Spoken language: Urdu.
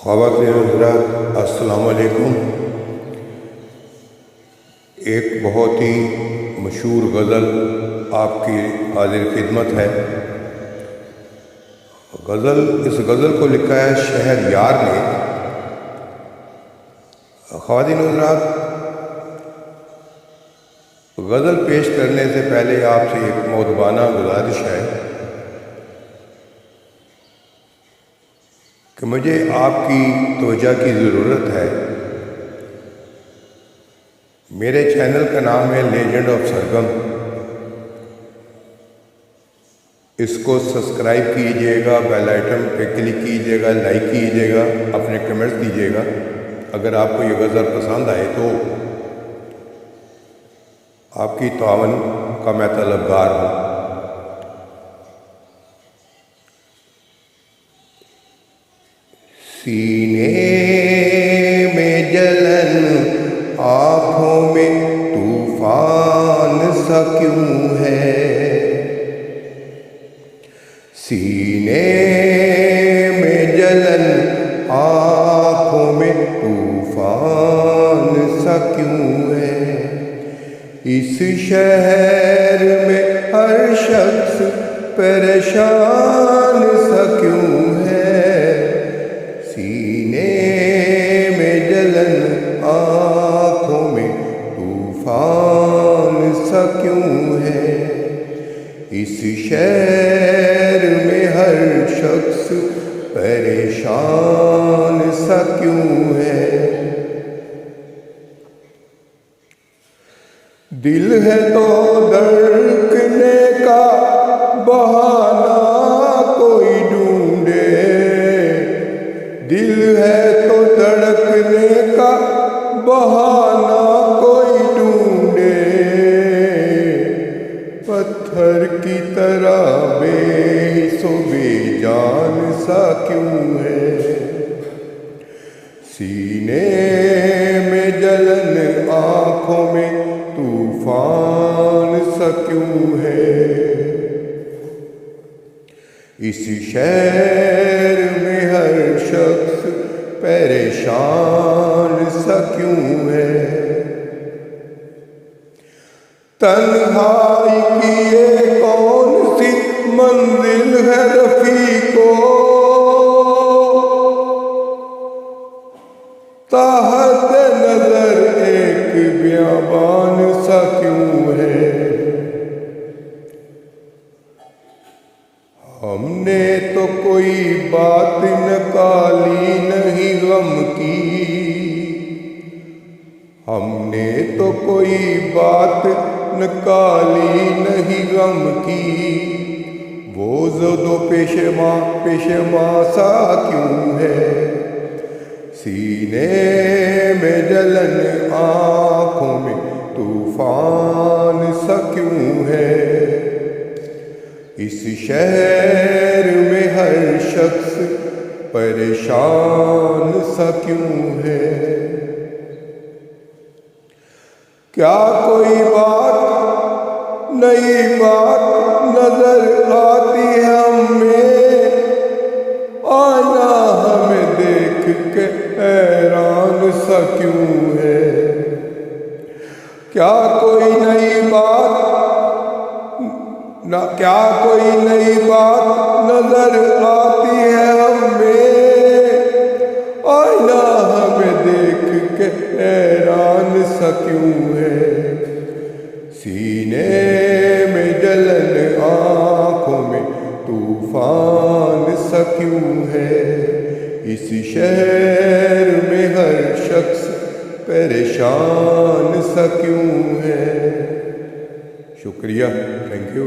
خواتین و حضرات السلام علیکم۔ ایک بہت ہی مشہور غزل آپ کی حاضر خدمت ہے۔ اس غزل کو لکھا ہے شہر یار نے۔ خواتین و حضرات، غزل پیش کرنے سے پہلے آپ سے ایک مؤدبانہ گزارش ہے کہ مجھے آپ کی توجہ کی ضرورت ہے۔ میرے چینل کا نام ہے لیجنڈ آف سرگم۔ اس کو سبسکرائب کیجئے گا، بیل آئٹن پہ کلک کیجئے گا، لائک کیجئے گا، اپنے کمنٹس دیجئے گا۔ اگر آپ کو یہ غزل پسند آئے تو آپ کی تعاون کا میں طلبگار ہوں۔ سینے میں جلن، آنکھوں میں طوفان سا کیوں ہے؟ سینے میں جلن، آنکھوں میں طوفان سا کیوں ہے؟ اس شہر میں ہر شخص پریشان سا کیوں ہے؟ سینے میں جلن، آنکھوں میں طوفان سا کیوں ہے؟ اس شہر میں ہر شخص پریشان سا کیوں ہے؟ دل ہے تو دھڑکنے کا بہانہ کوئی ڈھونڈے، دل ہے تو دھڑکنے کا بہانہ کوئی ڈھونڈے، پتھر کی طرح بے حس و بے جان سا کیوں ہے؟ سینے میں جلن، آنکھوں میں طوفان سا کیوں ہے؟ اس شہر میں ہر شخص پریشان سا کیوں ہے؟ تنہائی کی یہ کون سی منزل ہے رفیقو، تحت نظر ایک بیابان سا کیوں ہے؟ ہم نے تو کوئی بات نکالی نہیں غم کی، ہم نے تو کوئی بات نکالی نہیں غم کی، وہ زد و پیشما سا کیوں ہے؟ سینے میں جلن، آنکھوں میں طوفان سا کیوں ہے؟ اس شہر میں ہر شخص پریشان سا کیوں ہے؟ کیا کوئی بات نئی بات نظر آتی ہے ہمیں؟ آئینہ ہمیں دیکھ کے حیران سا کیوں ہے؟ کیا کوئی نئی بات نظر آتی ہے ہمیں؟ آئینہ ہمیں دیکھ کے حیران سا کیوں ہے؟ سینے میں جلن، آنکھوں میں طوفان سا کیوں ہے؟ اس شہر میں ہر شخص پریشان سا کیوں ہے؟ شکریہ، تھینک یو۔